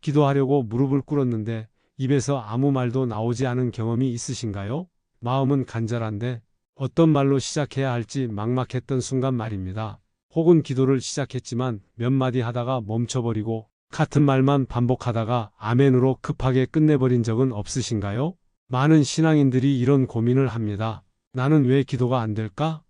기도하려고 무릎을 꿇었는데 입에서 아무 말도 나오지 않은 경험이 있으신가요? 마음은 간절한데 어떤 말로 시작해야 할지 막막했던 순간 말입니다. 혹은 기도를 시작했지만 몇 마디 하다가 멈춰버리고 같은 말만 반복하다가 아멘으로 급하게 끝내버린 적은 없으신가요? 많은 신앙인들이 이런 고민을 합니다. 나는 왜 기도가 안 될까?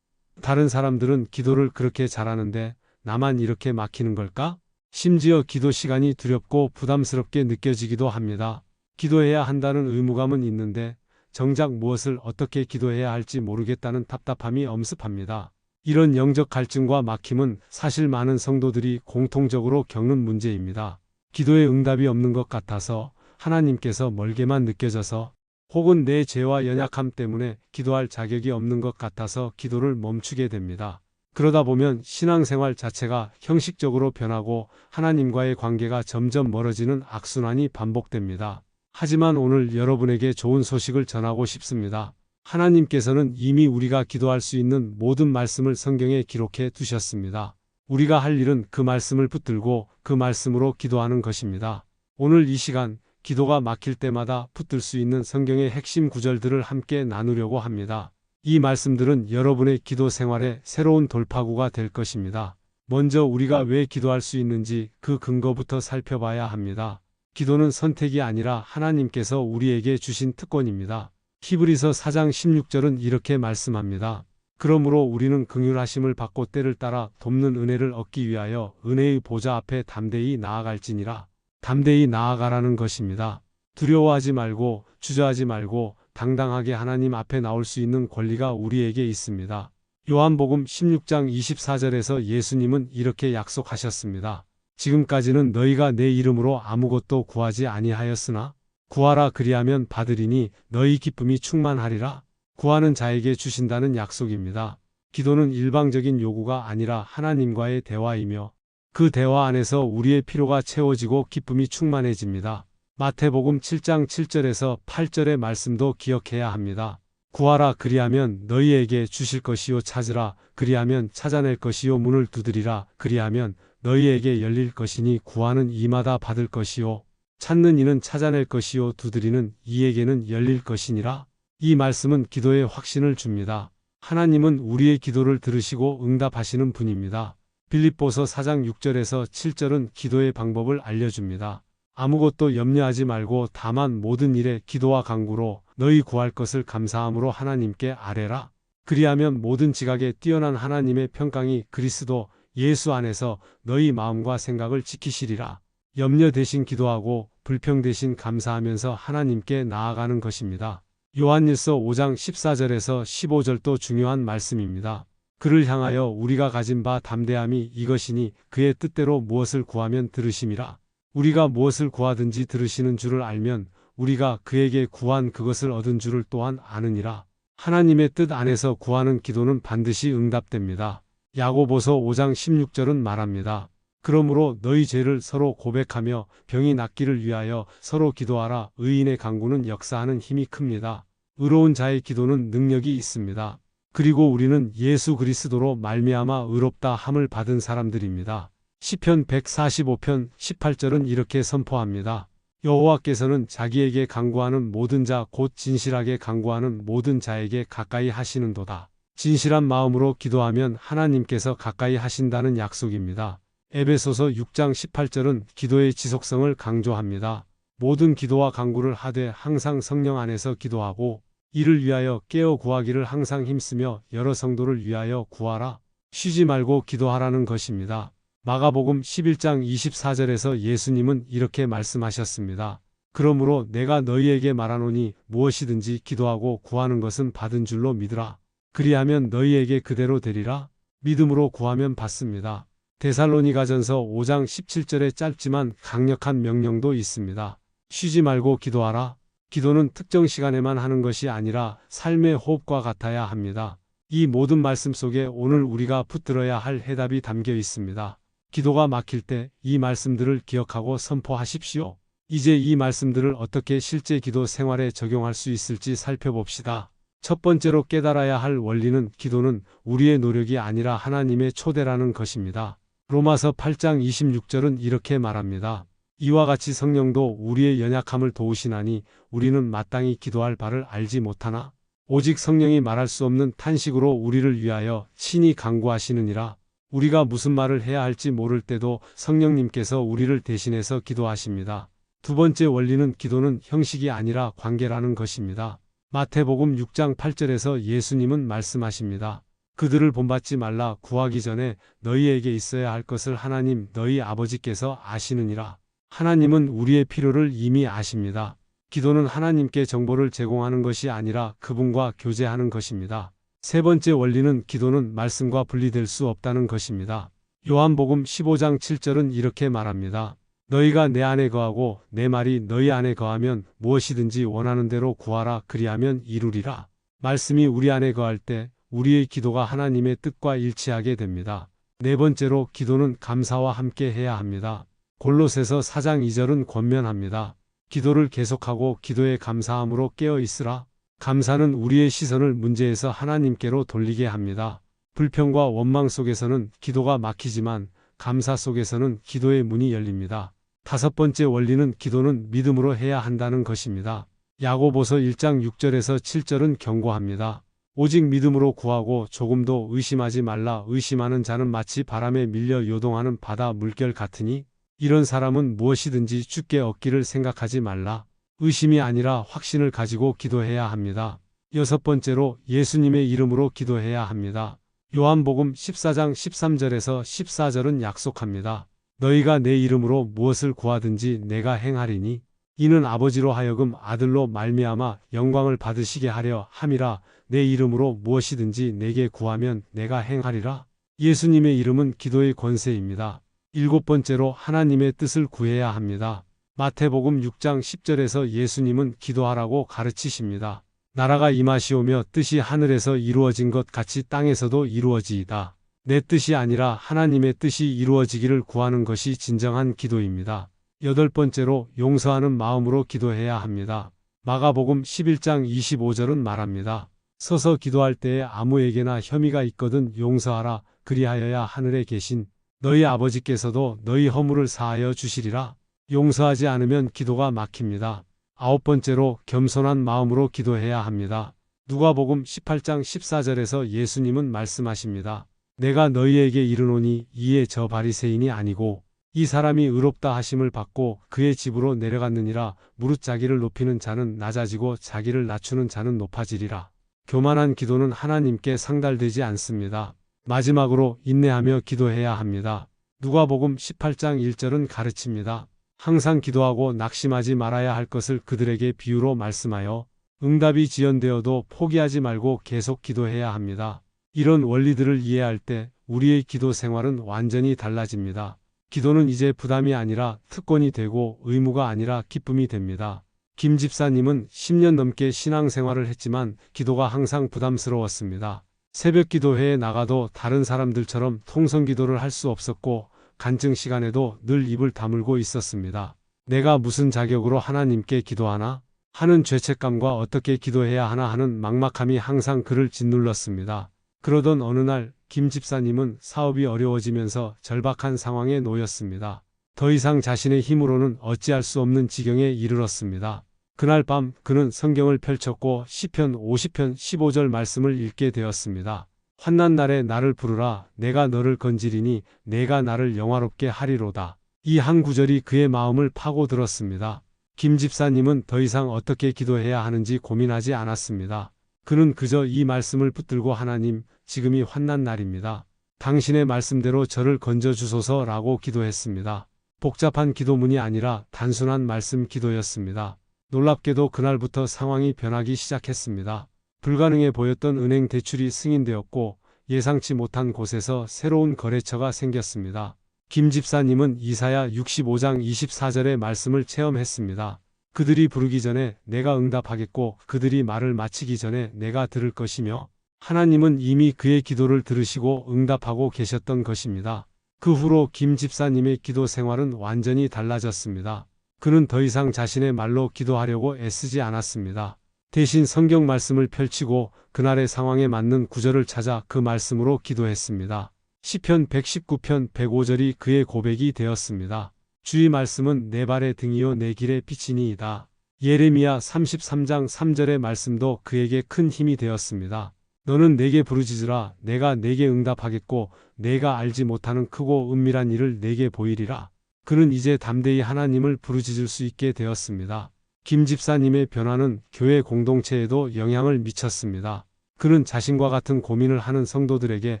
다른 사람들은 기도를 그렇게 잘하는데 나만 이렇게 막히는 걸까? 심지어 기도 시간이 두렵고 부담스럽게 느껴지기도 합니다. 기도해야 한다는 의무감은 있는데 정작 무엇을 어떻게 기도해야 할지 모르겠다는 답답함이 엄습합니다. 이런 영적 갈증과 막힘은 사실 많은 성도들이 공통적으로 겪는 문제입니다. 기도에 응답이 없는 것 같아서, 하나님께서 멀게만 느껴져서, 혹은 내 죄와 연약함 때문에 기도할 자격이 없는 것 같아서 기도를 멈추게 됩니다. 그러다 보면 신앙생활 자체가 형식적으로 변하고 하나님과의 관계가 점점 멀어지는 악순환이 반복됩니다. 하지만 오늘 여러분에게 좋은 소식을 전하고 싶습니다. 하나님께서는 이미 우리가 기도할 수 있는 모든 말씀을 성경에 기록해 두셨습니다. 우리가 할 일은 그 말씀을 붙들고 그 말씀으로 기도하는 것입니다. 오늘 이 시간 기도가 막힐 때마다 붙들 수 있는 성경의 핵심 구절들을 함께 나누려고 합니다. 이 말씀들은 여러분의 기도 생활에 새로운 돌파구가 될 것입니다. 먼저 우리가 왜 기도할 수 있는지 그 근거부터 살펴봐야 합니다. 기도는 선택이 아니라 하나님께서 우리에게 주신 특권입니다. 히브리서 4장 16절은 이렇게 말씀합니다. 그러므로 우리는 긍휼하심을 받고 때를 따라 돕는 은혜를 얻기 위하여 은혜의 보좌 앞에 담대히 나아갈지니라. 담대히 나아가라는 것입니다. 두려워하지 말고 주저하지 말고 당당하게 하나님 앞에 나올 수 있는 권리가 우리에게 있습니다. 요한복음 16장 24절에서 예수님은 이렇게 약속하셨습니다. 지금까지는 너희가 내 이름으로 아무것도 구하지 아니하였으나 구하라 그리하면 받으리니 너희 기쁨이 충만하리라. 구하는 자에게 주신다는 약속입니다. 기도는 일방적인 요구가 아니라 하나님과의 대화이며 그 대화 안에서 우리의 필요가 채워지고 기쁨이 충만해집니다. 마태복음 7장 7절에서 8절의 말씀도 기억해야 합니다. 구하라 그리하면 너희에게 주실 것이요 찾으라 그리하면 찾아낼 것이요 문을 두드리라 그리하면 너희에게 열릴 것이니 구하는 이마다 받을 것이요 찾는 이는 찾아낼 것이요 두드리는 이에게는 열릴 것이니라. 이 말씀은 기도에 확신을 줍니다. 하나님은 우리의 기도를 들으시고 응답하시는 분입니다. 빌립보서 4장 6절에서 7절은 기도의 방법을 알려줍니다. 아무것도 염려하지 말고 다만 모든 일에 기도와 간구로 너희 구할 것을 감사함으로 하나님께 아뢰라. 그리하면 모든 지각에 뛰어난 하나님의 평강이 그리스도 예수 안에서 너희 마음과 생각을 지키시리라. 염려 대신 기도하고 불평 대신 감사하면서 하나님께 나아가는 것입니다. 요한일서 5장 14절에서 15절도 중요한 말씀입니다. 그를 향하여 우리가 가진 바 담대함이 이것이니 그의 뜻대로 무엇을 구하면 들으심이라. 우리가 무엇을 구하든지 들으시는 줄을 알면 우리가 그에게 구한 그것을 얻은 줄을 또한 아느니라. 하나님의 뜻 안에서 구하는 기도는 반드시 응답됩니다. 야고보서 5장 16절은 말합니다. 그러므로 너희 죄를 서로 고백하며 병이 낫기를 위하여 서로 기도하라. 의인의 간구는 역사하는 힘이 큽니다. 의로운 자의 기도는 능력이 있습니다. 그리고 우리는 예수 그리스도로 말미암아 의롭다 함을 받은 사람들입니다. 시편 145편 18절은 이렇게 선포합니다. 여호와께서는 자기에게 간구하는 모든 자 곧 진실하게 간구하는 모든 자에게 가까이 하시는도다. 진실한 마음으로 기도하면 하나님께서 가까이 하신다는 약속입니다. 에베소서 6장 18절은 기도의 지속성을 강조합니다. 모든 기도와 간구를 하되 항상 성령 안에서 기도하고 이를 위하여 깨어 구하기를 항상 힘쓰며 여러 성도를 위하여 구하라. 쉬지 말고 기도하라는 것입니다. 마가복음 11장 24절에서 예수님은 이렇게 말씀하셨습니다. 그러므로 내가 너희에게 말하노니 무엇이든지 기도하고 구하는 것은 받은 줄로 믿으라. 그리하면 너희에게 그대로 되리라. 믿음으로 구하면 받습니다. 데살로니가전서 5장 17절에 짧지만 강력한 명령도 있습니다. 쉬지 말고 기도하라. 기도는 특정 시간에만 하는 것이 아니라 삶의 호흡과 같아야 합니다. 이 모든 말씀 속에 오늘 우리가 붙들어야 할 해답이 담겨 있습니다. 기도가 막힐 때 이 말씀들을 기억하고 선포하십시오. 이제 이 말씀들을 어떻게 실제 기도 생활에 적용할 수 있을지 살펴봅시다. 첫 번째로 깨달아야 할 원리는 기도는 우리의 노력이 아니라 하나님의 초대라는 것입니다. 로마서 8장 26절은 이렇게 말합니다. 이와 같이 성령도 우리의 연약함을 도우시나니 우리는 마땅히 기도할 바를 알지 못하나 오직 성령이 말할 수 없는 탄식으로 우리를 위하여 친히 간구하시느니라. 우리가 무슨 말을 해야 할지 모를 때도 성령님께서 우리를 대신해서 기도하십니다. 두 번째 원리는 기도는 형식이 아니라 관계라는 것입니다. 마태복음 6장 8절에서 예수님은 말씀하십니다. 그들을 본받지 말라. 구하기 전에 너희에게 있어야 할 것을 하나님 너희 아버지께서 아시느니라. 하나님은 우리의 필요를 이미 아십니다. 기도는 하나님께 정보를 제공하는 것이 아니라 그분과 교제하는 것입니다. 세 번째 원리는 기도는 말씀과 분리될 수 없다는 것입니다. 요한복음 15장 7절은 이렇게 말합니다. 너희가 내 안에 거하고 내 말이 너희 안에 거하면 무엇이든지 원하는 대로 구하라. 그리하면 이루리라. 말씀이 우리 안에 거할 때 우리의 기도가 하나님의 뜻과 일치하게 됩니다. 네 번째로 기도는 감사와 함께 해야 합니다. 골로새서 4장 2절은 권면합니다. 기도를 계속하고 기도에 감사함으로 깨어 있으라. 감사는 우리의 시선을 문제에서 하나님께로 돌리게 합니다. 불평과 원망 속에서는 기도가 막히지만 감사 속에서는 기도의 문이 열립니다. 다섯 번째 원리는 기도는 믿음으로 해야 한다는 것입니다. 야고보서 1장 6절에서 7절은 경고합니다. 오직 믿음으로 구하고 조금도 의심하지 말라. 의심하는 자는 마치 바람에 밀려 요동하는 바다 물결 같으니 이런 사람은 무엇이든지 주께 얻기를 생각하지 말라. 의심이 아니라 확신을 가지고 기도해야 합니다. 여섯 번째로 예수님의 이름으로 기도해야 합니다. 요한복음 14장 13절에서 14절은 약속합니다. 너희가 내 이름으로 무엇을 구하든지 내가 행하리니 이는 아버지로 하여금 아들로 말미암아 영광을 받으시게 하려 함이라. 내 이름으로 무엇이든지 내게 구하면 내가 행하리라. 예수님의 이름은 기도의 권세입니다. 일곱 번째로 하나님의 뜻을 구해야 합니다. 마태복음 6장 10절에서 예수님은 기도하라고 가르치십니다. 나라가 임하시오며 뜻이 하늘에서 이루어진 것 같이 땅에서도 이루어지이다. 내 뜻이 아니라 하나님의 뜻이 이루어지기를 구하는 것이 진정한 기도입니다. 여덟 번째로 용서하는 마음으로 기도해야 합니다. 마가복음 11장 25절은 말합니다. 서서 기도할 때에 아무에게나 혐의가 있거든 용서하라. 그리하여야 하늘에 계신 너희 아버지께서도 너희 허물을 사하여 주시리라. 용서하지 않으면 기도가 막힙니다. 아홉 번째로 겸손한 마음으로 기도해야 합니다. 누가복음 18장 14절에서 예수님은 말씀하십니다. 내가 너희에게 이르노니 이에 저 바리새인이 아니고 이 사람이 의롭다 하심을 받고 그의 집으로 내려갔느니라. 무릇 자기를 높이는 자는 낮아지고 자기를 낮추는 자는 높아지리라. 교만한 기도는 하나님께 상달되지 않습니다. 마지막으로 인내하며 기도해야 합니다. 누가복음 18장 1절은 가르칩니다. 항상 기도하고 낙심하지 말아야 할 것을 그들에게 비유로 말씀하여 응답이 지연되어도 포기하지 말고 계속 기도해야 합니다. 이런 원리들을 이해할 때 우리의 기도 생활은 완전히 달라집니다. 기도는 이제 부담이 아니라 특권이 되고 의무가 아니라 기쁨이 됩니다. 김 집사님은 10년 넘게 신앙생활을 했지만 기도가 항상 부담스러웠습니다. 새벽 기도회에 나가도 다른 사람들처럼 통성 기도를 할 수 없었고 간증 시간에도 늘 입을 다물고 있었습니다. 내가 무슨 자격으로 하나님께 기도하나? 하는 죄책감과 어떻게 기도해야 하나 하는 막막함이 항상 그를 짓눌렀습니다. 그러던 어느 날 김 집사님은 사업이 어려워지면서 절박한 상황에 놓였습니다. 더 이상 자신의 힘으로는 어찌할 수 없는 지경에 이르렀습니다. 그날 밤 그는 성경을 펼쳤고 시편 50편 15절 말씀을 읽게 되었습니다. 환난 날에 나를 부르라. 내가 너를 건지리니 내가 나를 영화롭게 하리로다. 이 한 구절이 그의 마음을 파고들었습니다. 김 집사님은 더 이상 어떻게 기도해야 하는지 고민하지 않았습니다. 그는 그저 이 말씀을 붙들고 하나님, 지금이 환난 날입니다. 당신의 말씀대로 저를 건져주소서라고 기도했습니다. 복잡한 기도문이 아니라 단순한 말씀 기도였습니다. 놀랍게도 그날부터 상황이 변하기 시작했습니다. 불가능해 보였던 은행 대출이 승인되었고 예상치 못한 곳에서 새로운 거래처가 생겼습니다. 김 집사님은 이사야 65장 24절의 말씀을 체험했습니다. 그들이 부르기 전에 내가 응답하겠고 그들이 말을 마치기 전에 내가 들을 것이며 하나님은 이미 그의 기도를 들으시고 응답하고 계셨던 것입니다. 그 후로 김 집사님의 기도 생활은 완전히 달라졌습니다. 그는 더 이상 자신의 말로 기도하려고 애쓰지 않았습니다. 대신 성경 말씀을 펼치고 그날의 상황에 맞는 구절을 찾아 그 말씀으로 기도했습니다. 시편 119편 105절이 그의 고백이 되었습니다. 주의 말씀은 내 발의 등이요 내 길의 빛이니이다. 예레미야 33장 3절의 말씀도 그에게 큰 힘이 되었습니다. 너는 내게 부르짖으라. 내가 내게 응답하겠고 내가 알지 못하는 크고 은밀한 일을 내게 보이리라. 그는 이제 담대히 하나님을 부르짖을 수 있게 되었습니다. 김 집사님의 변화는 교회 공동체에도 영향을 미쳤습니다. 그는 자신과 같은 고민을 하는 성도들에게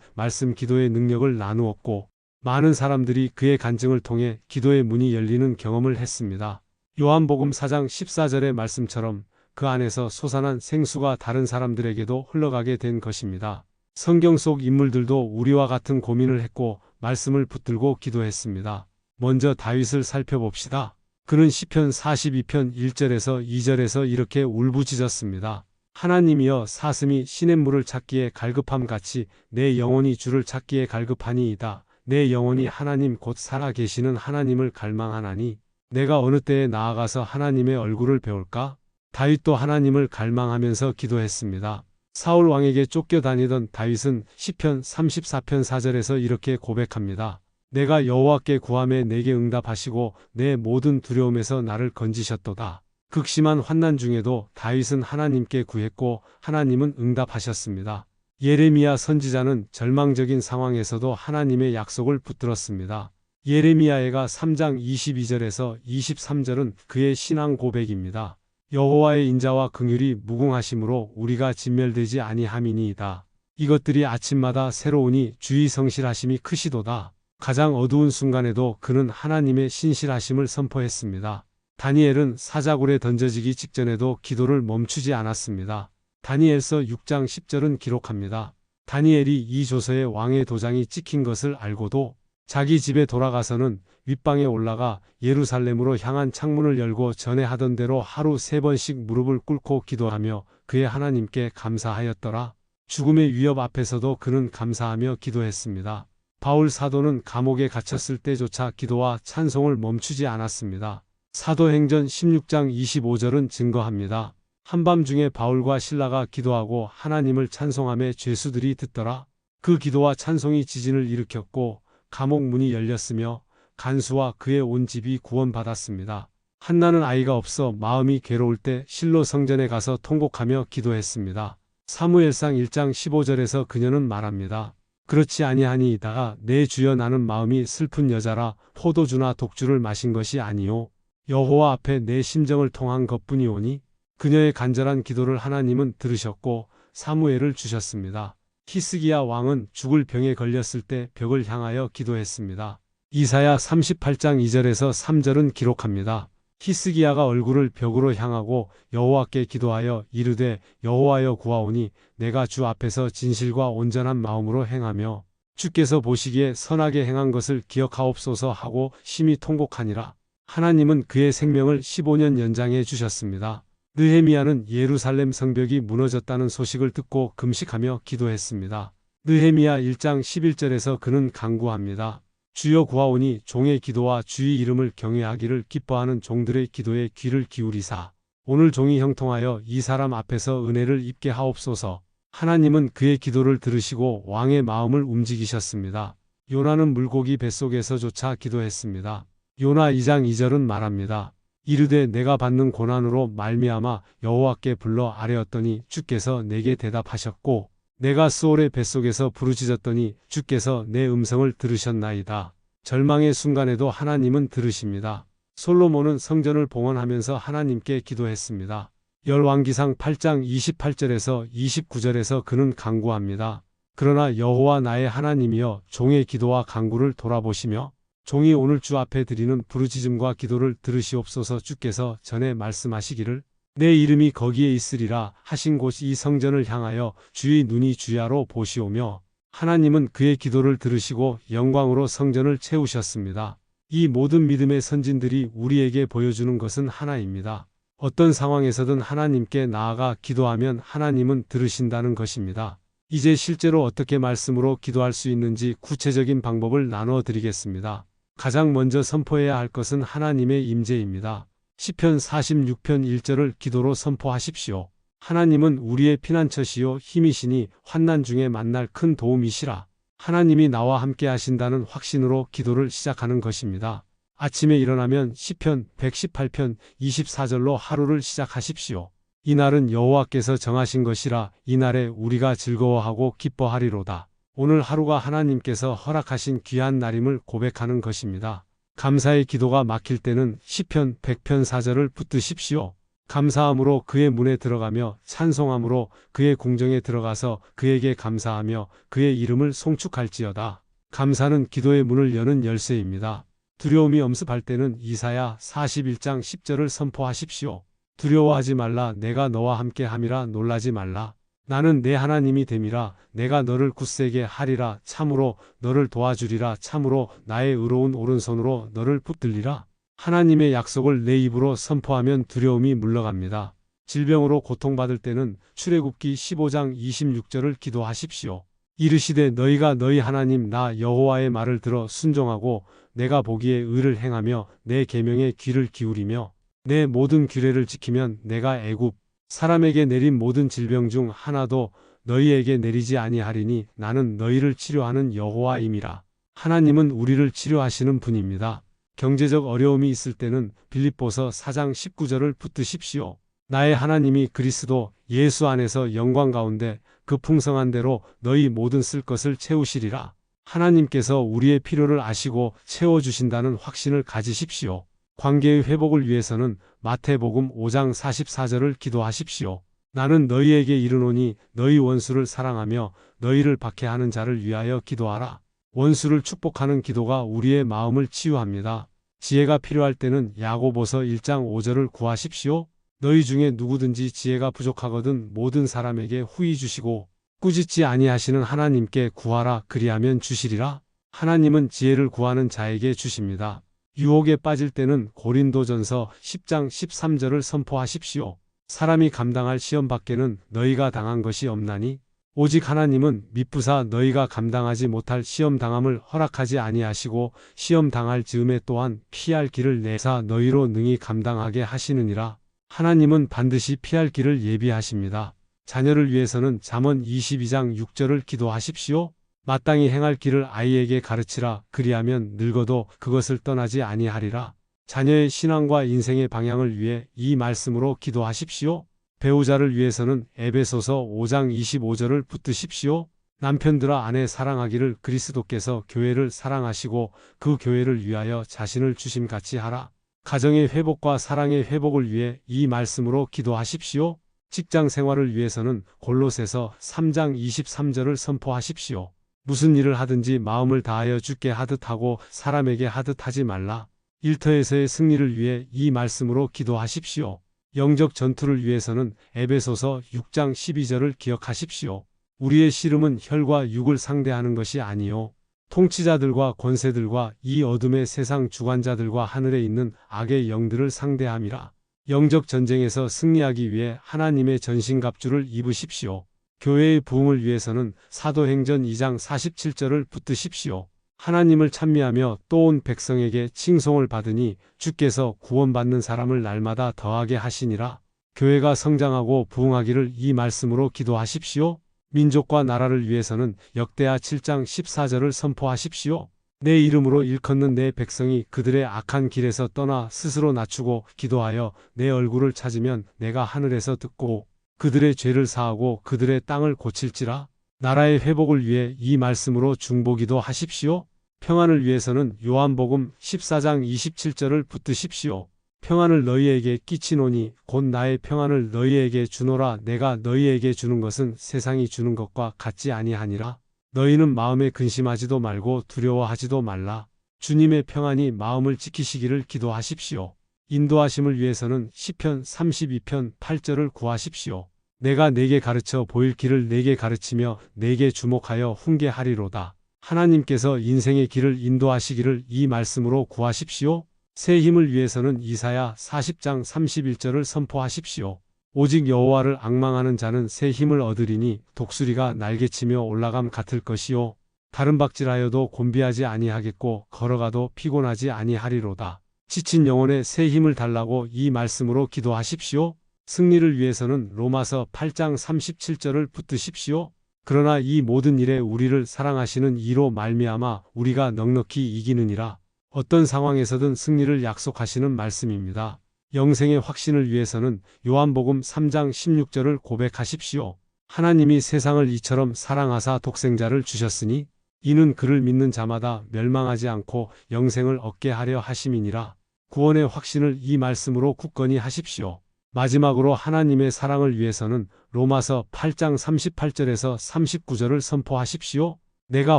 말씀 기도의 능력을 나누었고 많은 사람들이 그의 간증을 통해 기도의 문이 열리는 경험을 했습니다. 요한복음 4장 14절의 말씀처럼 그 안에서 솟아난 생수가 다른 사람들에게도 흘러가게 된 것입니다. 성경 속 인물들도 우리와 같은 고민을 했고 말씀을 붙들고 기도했습니다. 먼저 다윗을 살펴봅시다. 그는 시편 42편 1절에서 2절에서 이렇게 울부짖었습니다. 하나님이여 사슴이 시냇물을 찾기에 갈급함 같이 내 영혼이 주를 찾기에 갈급하니이다. 내 영혼이 하나님 곧 살아 계시는 하나님을 갈망하나니 내가 어느 때에 나아가서 하나님의 얼굴을 배울까? 다윗도 하나님을 갈망하면서 기도했습니다. 사울 왕에게 쫓겨다니던 다윗은 시편 34편 4절에서 이렇게 고백합니다. 내가 여호와께 구하매 내게 응답하시고 내 모든 두려움에서 나를 건지셨도다. 극심한 환난 중에도 다윗은 하나님께 구했고 하나님은 응답하셨습니다. 예레미야 선지자는 절망적인 상황에서도 하나님의 약속을 붙들었습니다. 예레미야가 3장 22절에서 23절은 그의 신앙 고백입니다. 여호와의 인자와 긍휼이 무궁하심으로 우리가 진멸되지 아니함이니이다. 이것들이 아침마다 새로우니 주의 성실하심이 크시도다. 가장 어두운 순간에도 그는 하나님의 신실하심을 선포했습니다. 다니엘은 사자굴에 던져지기 직전에도 기도를 멈추지 않았습니다. 다니엘서 6장 10절은 기록합니다. 다니엘이 이 조서에 왕의 도장이 찍힌 것을 알고도 자기 집에 돌아가서는 윗방에 올라가 예루살렘으로 향한 창문을 열고 전에 하던 대로 하루 3번씩 무릎을 꿇고 기도하며 그의 하나님께 감사하였더라. 죽음의 위협 앞에서도 그는 감사하며 기도했습니다. 바울 사도는 감옥에 갇혔을 때조차 기도와 찬송을 멈추지 않았습니다. 사도행전 16장 25절은 증거합니다. 한밤중에 바울과 실라가 기도하고 하나님을 찬송하며 죄수들이 듣더라. 그 기도와 찬송이 지진을 일으켰고 감옥 문이 열렸으며 간수와 그의 온 집이 구원받았습니다. 한나는 아이가 없어 마음이 괴로울 때 실로 성전에 가서 통곡하며 기도했습니다. 사무엘상 1장 15절에서 그녀는 말합니다. 그렇지 아니하니이다. 내 주여 나는 마음이 슬픈 여자라 포도주나 독주를 마신 것이 아니요 여호와 앞에 내 심정을 통한 것뿐이오니. 그녀의 간절한 기도를 하나님은 들으셨고 사무엘을 주셨습니다. 히스기야 왕은 죽을 병에 걸렸을 때 벽을 향하여 기도했습니다. 이사야 38장 2절에서 3절은 기록합니다. 히스기야가 얼굴을 벽으로 향하고 여호와께 기도하여 이르되 여호와여 구하오니 내가 주 앞에서 진실과 온전한 마음으로 행하며 주께서 보시기에 선하게 행한 것을 기억하옵소서 하고 심히 통곡하니라. 하나님은 그의 생명을 15년 연장해 주셨습니다. 느헤미야는 예루살렘 성벽이 무너졌다는 소식을 듣고 금식하며 기도했습니다. 느헤미야 1장 11절에서 그는 간구합니다. 주여 구하오니 종의 기도와 주의 이름을 경외하기를 기뻐하는 종들의 기도에 귀를 기울이사 오늘 종이 형통하여 이 사람 앞에서 은혜를 입게 하옵소서. 하나님은 그의 기도를 들으시고 왕의 마음을 움직이셨습니다. 요나는 물고기 뱃속에서조차 기도했습니다. 요나 2장 2절은 말합니다. 이르되 내가 받는 고난으로 말미암아 여호와께 불러 아뢰었더니 주께서 내게 대답하셨고 내가 스올의 뱃속에서 부르짖었더니 주께서 내 음성을 들으셨나이다. 절망의 순간에도 하나님은 들으십니다. 솔로몬은 성전을 봉헌하면서 하나님께 기도했습니다. 열왕기상 8장 28절에서 29절에서 그는 간구합니다. 그러나 여호와 나의 하나님이여 종의 기도와 간구를 돌아보시며 종이 오늘 주 앞에 드리는 부르짖음과 기도를 들으시옵소서. 주께서 전에 말씀하시기를 내 이름이 거기에 있으리라 하신 곳 이 성전을 향하여 주의 눈이 주야로 보시오며 하나님은 그의 기도를 들으시고 영광으로 성전을 채우셨습니다. 이 모든 믿음의 선진들이 우리에게 보여주는 것은 하나입니다. 어떤 상황에서든 하나님께 나아가 기도하면 하나님은 들으신다는 것입니다. 이제 실제로 어떻게 말씀으로 기도할 수 있는지 구체적인 방법을 나누어 드리겠습니다. 가장 먼저 선포해야 할 것은 하나님의 임재입니다. 시편 46편 1절을 기도로 선포하십시오. 하나님은 우리의 피난처시요 힘이시니 환난 중에 만날 큰 도움이시라. 하나님이 나와 함께 하신다는 확신으로 기도를 시작하는 것입니다. 아침에 일어나면 시편 118편 24절로 하루를 시작하십시오. 이날은 여호와께서 정하신 것이라 이날에 우리가 즐거워하고 기뻐하리로다. 오늘 하루가 하나님께서 허락하신 귀한 날임을 고백하는 것입니다. 감사의 기도가 막힐 때는 시편 100편 4절을 붙드십시오. 감사함으로 그의 문에 들어가며 찬송함으로 그의 궁정에 들어가서 그에게 감사하며 그의 이름을 송축할지어다. 감사는 기도의 문을 여는 열쇠입니다. 두려움이 엄습할 때는 이사야 41장 10절을 선포하십시오. 두려워하지 말라. 내가 너와 함께 함이라. 놀라지 말라. 나는 내 하나님이 됨이라. 내가 너를 굳세게 하리라. 참으로 너를 도와주리라. 참으로 나의 의로운 오른손으로 너를 붙들리라. 하나님의 약속을 내 입으로 선포하면 두려움이 물러갑니다. 질병으로 고통받을 때는 출애굽기 15장 26절을 기도하십시오. 이르시되 너희가 너희 하나님 나 여호와의 말을 들어 순종하고 내가 보기에 의를 행하며 내 계명에 귀를 기울이며 내 모든 규례를 지키면 내가 애굽 사람에게 내린 모든 질병 중 하나도 너희에게 내리지 아니하리니 나는 너희를 치료하는 여호와임이라. 하나님은 우리를 치료하시는 분입니다. 경제적 어려움이 있을 때는 빌립보서 4장 19절을 붙드십시오. 나의 하나님이 그리스도 예수 안에서 영광 가운데 그 풍성한 대로 너희 모든 쓸 것을 채우시리라. 하나님께서 우리의 필요를 아시고 채워주신다는 확신을 가지십시오. 관계의 회복을 위해서는 마태복음 5장 44절을 기도하십시오. 나는 너희에게 이르노니 너희 원수를 사랑하며 너희를 박해하는 자를 위하여 기도하라. 원수를 축복하는 기도가 우리의 마음을 치유합니다. 지혜가 필요할 때는 야고보서 1장 5절을 구하십시오. 너희 중에 누구든지 지혜가 부족하거든 모든 사람에게 후히 주시고 꾸짖지 아니하시는 하나님께 구하라. 그리하면 주시리라. 하나님은 지혜를 구하는 자에게 주십니다. 유혹에 빠질 때는 고린도전서 10장 13절을 선포하십시오. 사람이 감당할 시험 밖에는 너희가 당한 것이 없나니 오직 하나님은 미쁘사 너희가 감당하지 못할 시험 당함을 허락하지 아니하시고 시험 당할 즈음에 또한 피할 길을 내사 너희로 능히 감당하게 하시느니라. 하나님은 반드시 피할 길을 예비하십니다. 자녀를 위해서는 잠언 22장 6절을 기도하십시오. 마땅히 행할 길을 아이에게 가르치라. 그리하면 늙어도 그것을 떠나지 아니하리라. 자녀의 신앙과 인생의 방향을 위해 이 말씀으로 기도하십시오. 배우자를 위해서는 에베소서 5장 25절을 붙드십시오. 남편들아 아내 사랑하기를 그리스도께서 교회를 사랑하시고 그 교회를 위하여 자신을 주심같이 하라. 가정의 회복과 사랑의 회복을 위해 이 말씀으로 기도하십시오. 직장 생활을 위해서는 골로새서 3장 23절을 선포하십시오. 무슨 일을 하든지 마음을 다하여 주께 하듯 하고 사람에게 하듯 하지 말라. 일터에서의 승리를 위해 이 말씀으로 기도하십시오. 영적 전투를 위해서는 에베소서 6장 12절을 기억하십시오. 우리의 씨름은 혈과 육을 상대하는 것이 아니요 통치자들과 권세들과 이 어둠의 세상 주관자들과 하늘에 있는 악의 영들을 상대함이라. 영적 전쟁에서 승리하기 위해 하나님의 전신갑주를 입으십시오. 교회의 부흥을 위해서는 사도행전 2장 47절을 붙드십시오. 하나님을 찬미하며 또 온 백성에게 칭송을 받으니 주께서 구원받는 사람을 날마다 더하게 하시니라. 교회가 성장하고 부흥하기를 이 말씀으로 기도하십시오. 민족과 나라를 위해서는 역대하 7장 14절을 선포하십시오. 내 이름으로 일컫는 내 백성이 그들의 악한 길에서 떠나 스스로 낮추고 기도하여 내 얼굴을 찾으면 내가 하늘에서 듣고 그들의 죄를 사하고 그들의 땅을 고칠지라. 나라의 회복을 위해 이 말씀으로 중보기도 하십시오. 평안을 위해서는 요한복음 14장 27절을 붙드십시오. 평안을 너희에게 끼치노니 곧 나의 평안을 너희에게 주노라. 내가 너희에게 주는 것은 세상이 주는 것과 같지 아니하니라. 너희는 마음에 근심하지도 말고 두려워하지도 말라. 주님의 평안이 마음을 지키시기를 기도하십시오. 인도하심을 위해서는 시편 32편 8절을 구하십시오. 내가 내게 가르쳐 보일 길을 내게 가르치며 내게 주목하여 훈계하리로다. 하나님께서 인생의 길을 인도하시기를 이 말씀으로 구하십시오. 새 힘을 위해서는 이사야 40장 31절을 선포하십시오. 오직 여호와를 앙망하는 자는 새 힘을 얻으리니 독수리가 날개치며 올라감 같을 것이요 다른 박질하여도 곤비하지 아니하겠고 걸어가도 피곤하지 아니하리로다. 지친 영혼에 새 힘을 달라고 이 말씀으로 기도하십시오. 승리를 위해서는 로마서 8장 37절을 붙드십시오. 그러나 이 모든 일에 우리를 사랑하시는 이로 말미암아 우리가 넉넉히 이기느니라. 어떤 상황에서든 승리를 약속하시는 말씀입니다. 영생의 확신을 위해서는 요한복음 3장 16절을 고백하십시오. 하나님이 세상을 이처럼 사랑하사 독생자를 주셨으니 이는 그를 믿는 자마다 멸망하지 않고 영생을 얻게 하려 하심이니라. 구원의 확신을 이 말씀으로 굳건히 하십시오. 마지막으로 하나님의 사랑을 위해서는 로마서 8장 38절에서 39절을 선포하십시오. 내가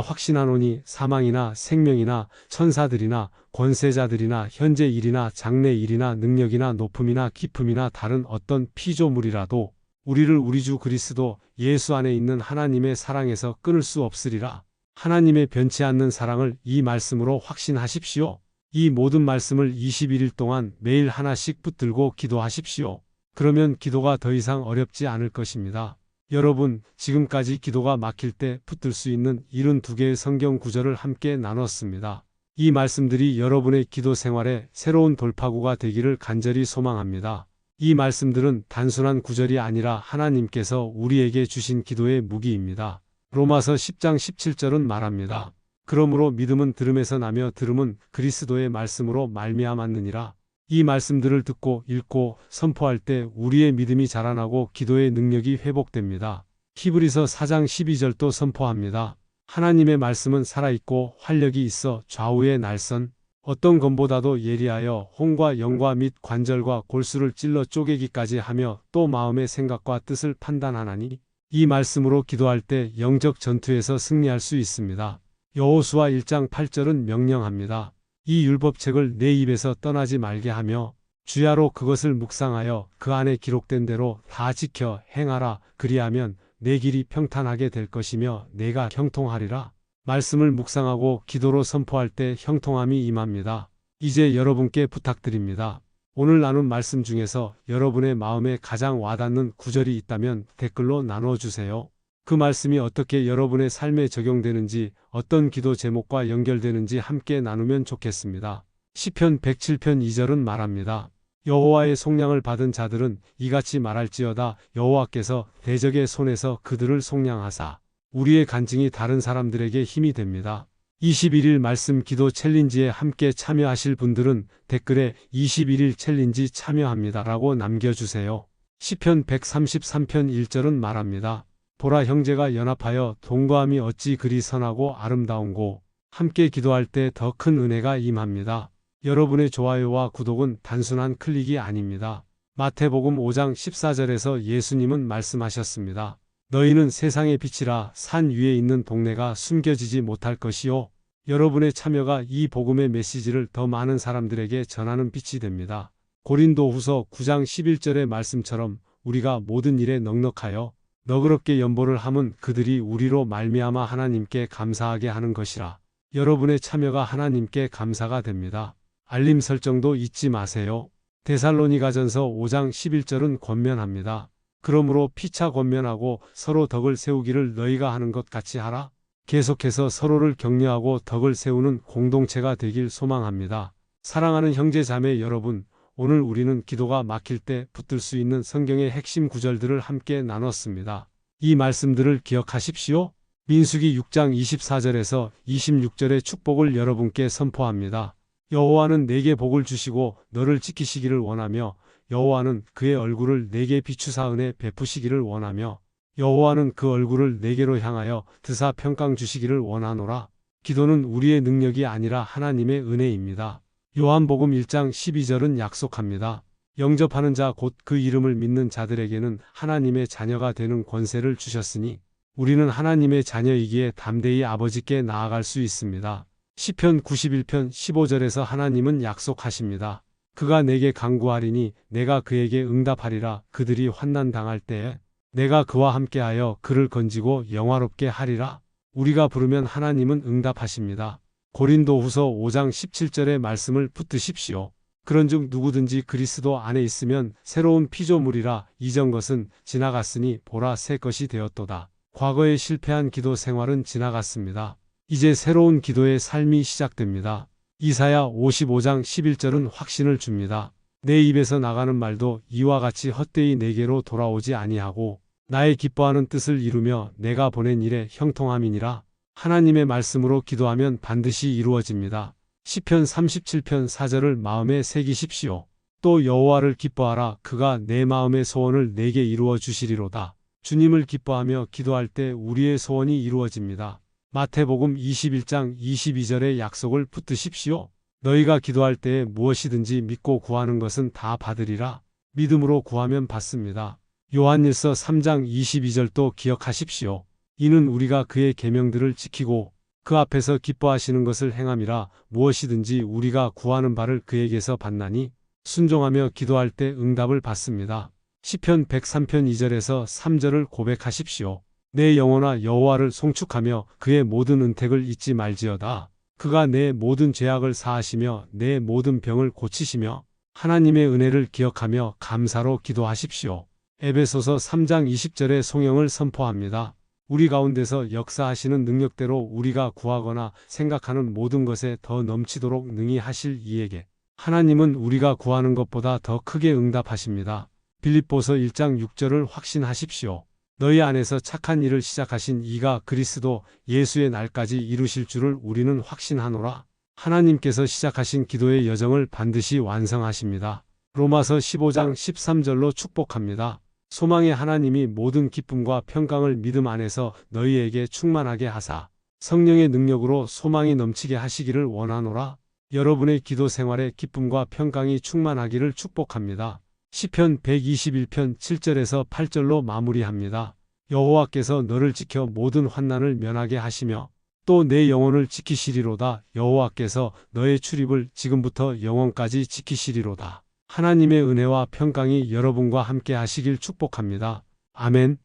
확신하노니 사망이나 생명이나 천사들이나 권세자들이나 현재 일이나 장래 일이나 능력이나 높음이나 깊음이나 다른 어떤 피조물이라도 우리를 우리 주 그리스도 예수 안에 있는 하나님의 사랑에서 끊을 수 없으리라. 하나님의 변치 않는 사랑을 이 말씀으로 확신하십시오. 이 모든 말씀을 21일 동안 매일 하나씩 붙들고 기도하십시오. 그러면 기도가 더 이상 어렵지 않을 것입니다. 여러분, 지금까지 기도가 막힐 때 붙들 수 있는 72개의 성경 구절을 함께 나눴습니다. 이 말씀들이 여러분의 기도 생활에 새로운 돌파구가 되기를 간절히 소망합니다. 이 말씀들은 단순한 구절이 아니라 하나님께서 우리에게 주신 기도의 무기입니다. 로마서 10장 17절은 말합니다. 그러므로 믿음은 들음에서 나며 들음은 그리스도의 말씀으로 말미암았느니라. 이 말씀들을 듣고 읽고 선포할 때 우리의 믿음이 자라나고 기도의 능력이 회복됩니다. 히브리서 4장 12절도 선포합니다. 하나님의 말씀은 살아있고 활력이 있어 좌우의 날선 어떤 검보다도 예리하여 혼과 영과 및 관절과 골수를 찔러 쪼개기까지 하며 또 마음의 생각과 뜻을 판단하나니 이 말씀으로 기도할 때 영적 전투에서 승리할 수 있습니다. 여호수아 1장 8절은 명령합니다. 이 율법책을 내 입에서 떠나지 말게 하며 주야로 그것을 묵상하여 그 안에 기록된 대로 다 지켜 행하라. 그리하면 내 길이 평탄하게 될 것이며 내가 형통하리라. 말씀을 묵상하고 기도로 선포할 때 형통함이 임합니다. 이제 여러분께 부탁드립니다. 오늘 나눈 말씀 중에서 여러분의 마음에 가장 와닿는 구절이 있다면 댓글로 나눠주세요. 그 말씀이 어떻게 여러분의 삶에 적용되는지, 어떤 기도 제목과 연결되는지 함께 나누면 좋겠습니다. 시편 107편 2절은 말합니다. 여호와의 속량을 받은 자들은 이같이 말할지어다. 여호와께서 대적의 손에서 그들을 속량하사 우리의 간증이 다른 사람들에게 힘이 됩니다. 21일 말씀 기도 챌린지에 함께 참여하실 분들은 댓글에 21일 챌린지 참여합니다 라고 남겨주세요. 시편 133편 1절은 말합니다. 보라, 형제가 연합하여 동거함이 어찌 그리 선하고 아름다운고 함께 기도할 때 더 큰 은혜가 임합니다. 여러분의 좋아요와 구독은 단순한 클릭이 아닙니다. 마태복음 5장 14절에서 예수님은 말씀하셨습니다. 너희는 세상의 빛이라. 산 위에 있는 동네가 숨겨지지 못할 것이요. 여러분의 참여가 이 복음의 메시지를 더 많은 사람들에게 전하는 빛이 됩니다. 고린도후서 9장 11절의 말씀처럼 우리가 모든 일에 넉넉하여 너그럽게 연보를 함은 그들이 우리로 말미암아 하나님께 감사하게 하는 것이라. 여러분의 참여가 하나님께 감사가 됩니다. 알림 설정도 잊지 마세요. 데살로니가전서 5장 11절은 권면합니다. 그러므로 피차 권면하고 서로 덕을 세우기를 너희가 하는 것 같이 하라. 계속해서 서로를 격려하고 덕을 세우는 공동체가 되길 소망합니다. 사랑하는 형제 자매 여러분, 오늘 우리는 기도가 막힐 때 붙들 수 있는 성경의 핵심 구절들을 함께 나눴습니다. 이 말씀들을 기억하십시오. 민수기 6장 24절에서 26절의 축복을 여러분께 선포합니다. 여호와는 내게 복을 주시고 너를 지키시기를 원하며 여호와는 그의 얼굴을 내게 비추사 은혜 베푸시기를 원하며 여호와는 그 얼굴을 내게로 향하여 드사 평강 주시기를 원하노라. 기도는 우리의 능력이 아니라 하나님의 은혜입니다. 요한복음 1장 12절은 약속합니다. 영접하는 자 곧 그 이름을 믿는 자들에게는 하나님의 자녀가 되는 권세를 주셨으니 우리는 하나님의 자녀이기에 담대히 아버지께 나아갈 수 있습니다. 시편 91편 15절에서 하나님은 약속하십니다. 그가 내게 간구하리니 내가 그에게 응답하리라. 그들이 환난 당할 때에 내가 그와 함께하여 그를 건지고 영화롭게 하리라. 우리가 부르면 하나님은 응답하십니다. 고린도후서 5장 17절의 말씀을 붙드십시오. 그런즉 누구든지 그리스도 안에 있으면 새로운 피조물이라. 이전 것은 지나갔으니 보라 새 것이 되었도다. 과거에 실패한 기도 생활은 지나갔습니다. 이제 새로운 기도의 삶이 시작됩니다. 이사야 55장 11절은 확신을 줍니다. 내 입에서 나가는 말도 이와 같이 헛되이 내게로 돌아오지 아니하고 나의 기뻐하는 뜻을 이루며 내가 보낸 일에 형통함이니라. 하나님의 말씀으로 기도하면 반드시 이루어집니다. 시편 37편 4절을 마음에 새기십시오. 또 여호와를 기뻐하라. 그가 내 마음의 소원을 내게 이루어 주시리로다. 주님을 기뻐하며 기도할 때 우리의 소원이 이루어집니다. 마태복음 21장 22절의 약속을 붙드십시오. 너희가 기도할 때에 무엇이든지 믿고 구하는 것은 다 받으리라. 믿음으로 구하면 받습니다. 요한일서 3장 22절도 기억하십시오. 이는 우리가 그의 계명들을 지키고 그 앞에서 기뻐하시는 것을 행함이라. 무엇이든지 우리가 구하는 바를 그에게서 받나니 순종하며 기도할 때 응답을 받습니다. 시편 103편 2절에서 3절을 고백하십시오. 내 영혼아 여호와를 송축하며 그의 모든 은택을 잊지 말지어다. 그가 내 모든 죄악을 사하시며 내 모든 병을 고치시며 하나님의 은혜를 기억하며 감사로 기도하십시오. 에베소서 3장 20절의 송영을 선포합니다. 우리 가운데서 역사하시는 능력대로 우리가 구하거나 생각하는 모든 것에 더 넘치도록 능히 하실 이에게 하나님은 우리가 구하는 것보다 더 크게 응답하십니다. 빌립보서 1장 6절을 확신하십시오. 너희 안에서 착한 일을 시작하신 이가 그리스도 예수의 날까지 이루실 줄을 우리는 확신하노라. 하나님께서 시작하신 기도의 여정을 반드시 완성하십니다. 로마서 15장 13절로 축복합니다. 소망의 하나님이 모든 기쁨과 평강을 믿음 안에서 너희에게 충만하게 하사 성령의 능력으로 소망이 넘치게 하시기를 원하노라. 여러분의 기도 생활에 기쁨과 평강이 충만하기를 축복합니다. 시편 121편 7절에서 8절로 마무리합니다. 여호와께서 너를 지켜 모든 환난을 면하게 하시며 또 내 영혼을 지키시리로다. 여호와께서 너의 출입을 지금부터 영원까지 지키시리로다. 하나님의 은혜와 평강이 여러분과 함께 하시길 축복합니다. 아멘.